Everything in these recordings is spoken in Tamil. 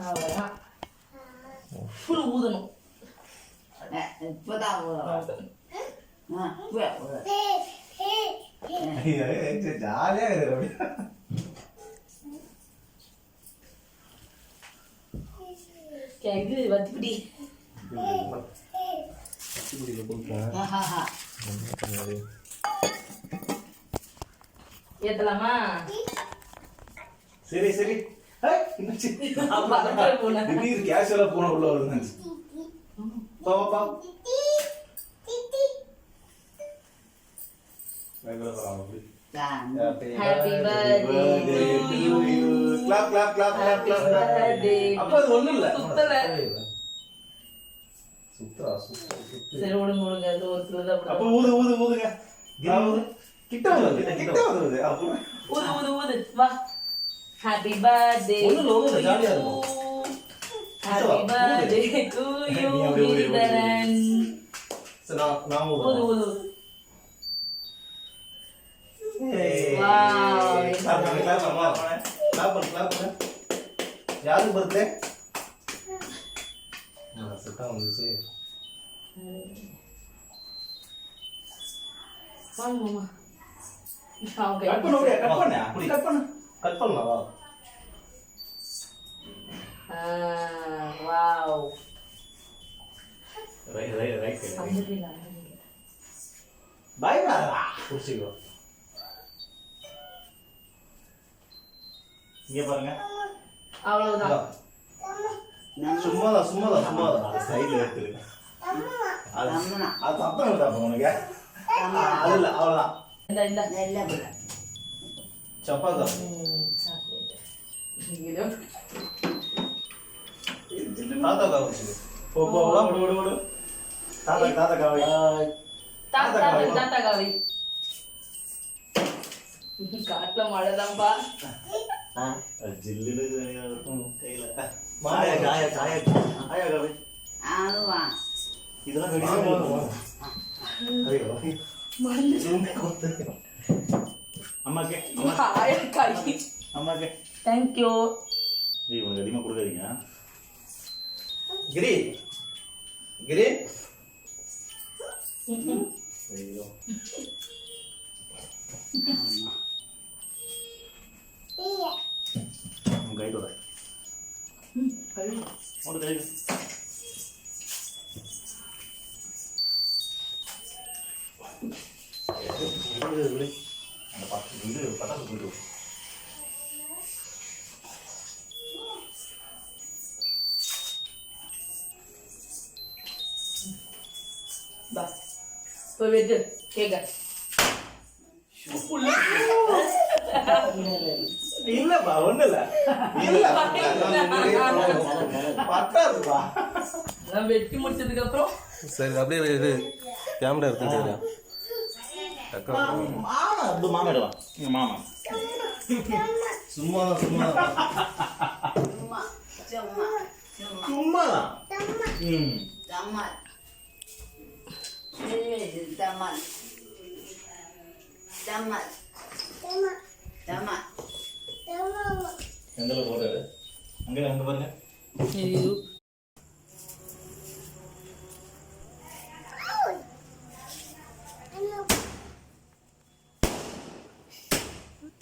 அவ்வளோதான். புழு ஊதணும். இப்பதான் ஜாலியா இருக்கு. இது வத்திப்பிடி ஏத்தலாமா? சரி சரி. திடீர் கேஷுவலா போன உள்ள வருது. பாப்பா Happy birthday to you. Clap clap clap clap clap. அப்ப அது ஒண்ணு இல்ல. சுத்தல. சுத்தா. சரி ஓடுங்க அது ஒரு சிலத அப்படி. அப்ப ஊதுங்க. கிட்ட வருது. அப்ப ஊது வா. Happy birthday. ஒண்ணு ஜாலியா இருக்கும். Happy birthday to you. Giridharan. சரி நான் ஊது. வாவ். கிளாப். யாருக்கு பர்த்டே? சுத்தா வந்துச்சு. வாங்க மாமா. கட் பண்ணலாம் வா. வாவ். ரைட். சம்பதில. Bye bye. குடிச்சிக்கோ. இங்க பாருங்க. அவ்வளவுதான். சும்மாதான். சைடுல எடுத்து. அது சத்தம் வருதா உனக்கு? அது இல்ல அவ்வளவுதான். இந்த நல்ல பிள்ளை. சப்பாத்தா. தாத்தா காவச்சு. போ ஓடு. தாத்தா காவை. தாத்தா காவி. காட்டுல மழைதான்பா. ஜில்லுன்னு கையில. மாயா காய காவை. அதுவா இதெல்லாம் வெடிச்சு. ஐயோ. அம்மாக்கே. Thank you. ஏய் உனக்கு அதிகமா கொடுக்காதீங்க. கிரி. ஐயோ. கை தொட. ஒரு கை. அந்த பட்டாசு போயிட்டு. Ba. போய் வெட்டு கேக்க. இல்லப்பா ஒண்ணு இல்ல. பட்டாசுப்பா. நான் வெட்டி முடிச்சதுக்கு அப்புறம் சரி அப்படியே இது கேமரா எடுத்துட்டு மாமா சும்மா எந்த போட்டாரு அங்க பாருங்க.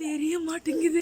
தெரிய மாட்டேங்குது.